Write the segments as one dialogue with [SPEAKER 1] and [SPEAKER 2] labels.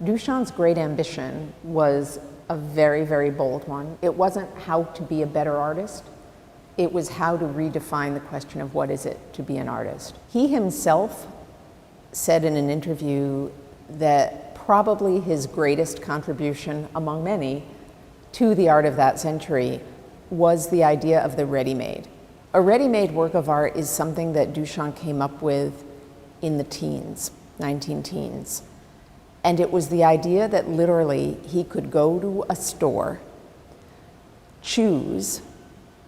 [SPEAKER 1] Duchamp's great ambition was a very, very bold one. It wasn't how to be a better artist. It was how to redefine the question of what is it to be an artist. He himself said in an interview that probably his greatest contribution among many to the art of that century was the idea of the ready-made. A ready-made work of art is something that Duchamp came up with in the teens, 19-teens. And it was the idea that literally he could go to a store, choose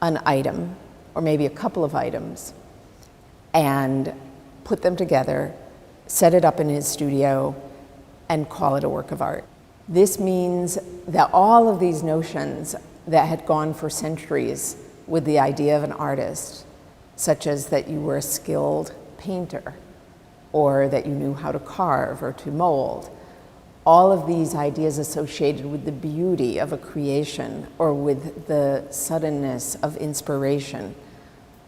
[SPEAKER 1] an item, or maybe a couple of items, and put them together, set it up in his studio, and call it a work of art. This means that all of these notions that had gone for centuries with the idea of an artist, such as that you were a skilled painter, or that you knew how to carve or to mold, all of these ideas associated with the beauty of a creation or with the suddenness of inspiration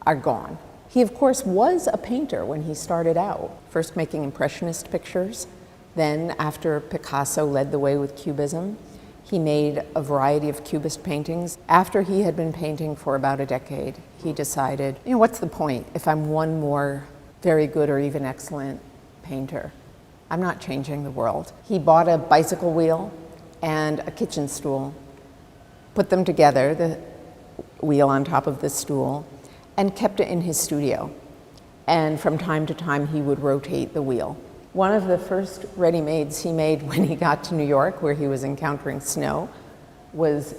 [SPEAKER 1] are gone. He, of course, was a painter when he started out, first making Impressionist pictures. Then, after Picasso led the way with Cubism, he made a variety of Cubist paintings. After he had been painting for about a decade, he decided, what's the point if I'm one more very good or even excellent painter? I'm not changing the world. He bought a bicycle wheel and a kitchen stool, put them together, the wheel on top of the stool, and kept it in his studio. And from time to time, he would rotate the wheel. One of the first ready-mades he made when he got to New York, where he was encountering snow, was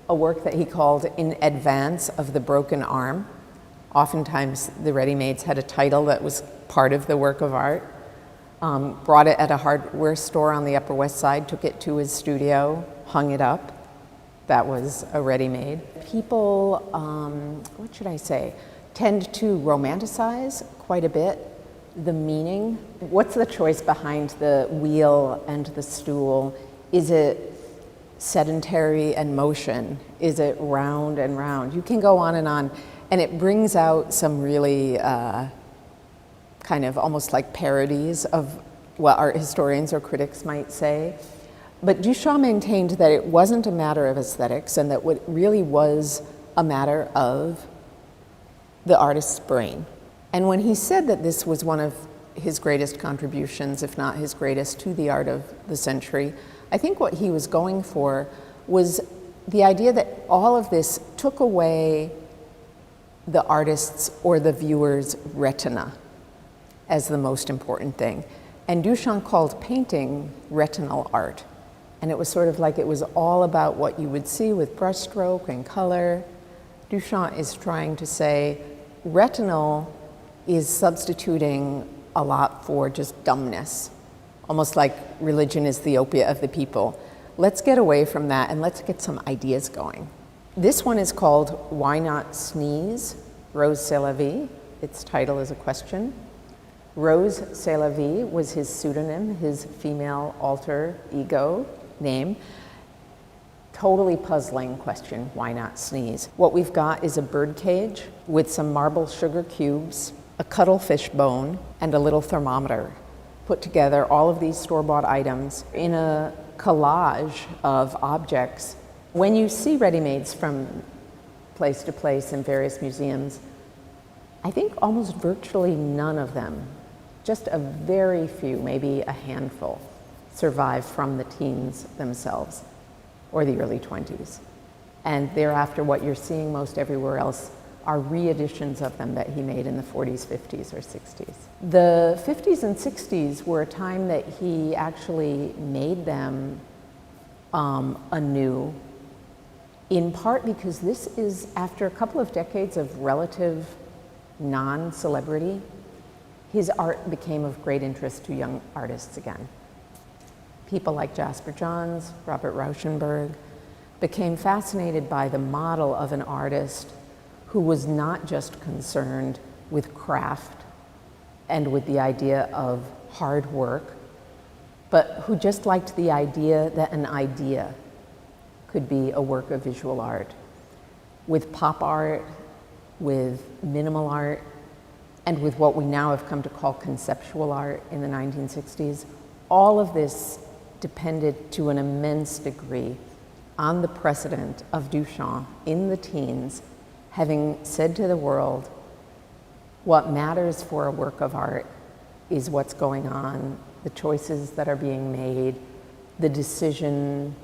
[SPEAKER 1] a work that he called In Advance of the Broken Arm. Oftentimes, the ready-mades had a title that was part of the work of art. Brought it at a hardware store on the Upper West Side, took it to his studio, hung it up. That was a ready-made. People, what should I say, tend to romanticize quite a bit the meaning. What's the choice behind the wheel and the stool? Is it sedentary and motion? Is it round and round? You can go on, and it brings out some really kind of almost like parodies of what art historians or critics might say. But Duchamp maintained that it wasn't a matter of aesthetics and that what really was a matter of the artist's brain. And when he said that this was one of his greatest contributions, if not his greatest, to the art of the century, I think what he was going for was the idea that all of this took away the artist's or the viewer's retina as the most important thing. And Duchamp called painting retinal art. And it was sort of like it was all about what you would see with brushstroke and color. Duchamp is trying to say retinal is substituting a lot for just dumbness, almost like religion is the opiate of the people. Let's get away from that and let's get some ideas going. This one is called Why Not Sneeze? Rose C'est la Vie. Its title is a question. Rose C'est la Vie was his pseudonym, his female alter ego name. Totally puzzling question, why not sneeze? What we've got is a bird cage with some marble sugar cubes, a cuttlefish bone, and a little thermometer. Put together all of these store-bought items in a collage of objects. When you see ready-mades from place to place in various museums, I think almost virtually none of them, just a very few, maybe a handful, survive from the teens themselves or the early 20s. And thereafter, what you're seeing most everywhere else are re-editions of them that he made in the 40s, 50s, or 60s. The 50s and 60s were a time that he actually made them anew, in part because this is after a couple of decades of relative non-celebrity. His art became of great interest to young artists again. People like Jasper Johns, Robert Rauschenberg, became fascinated by the model of an artist who was not just concerned with craft and with the idea of hard work, but who just liked the idea that an idea could be a work of visual art. With pop art, with minimal art, and with what we now have come to call conceptual art in the 1960s, all of this depended to an immense degree on the precedent of Duchamp in the teens having said to the world, what matters for a work of art is what's going on, the choices that are being made, the decision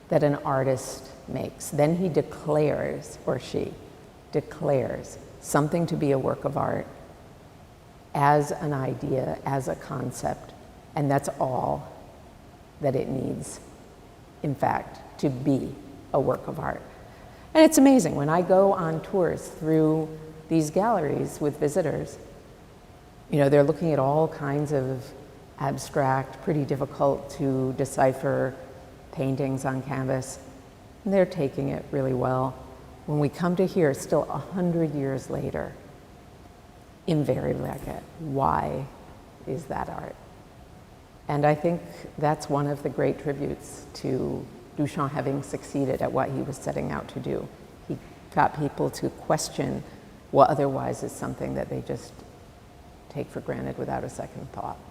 [SPEAKER 1] that an artist makes. Then he declares, or she declares, something to be a work of art as an idea, as a concept, and that's all that it needs, in fact, to be a work of art. And it's amazing, when I go on tours through these galleries with visitors, you know, they're looking at all kinds of abstract, pretty difficult to decipher paintings on canvas, and they're taking it really well. When we come to here, still 100 years later, invariably I get, why is that art? And I think that's one of the great tributes to Duchamp having succeeded at what he was setting out to do. He got people to question what otherwise is something that they just take for granted without a second thought.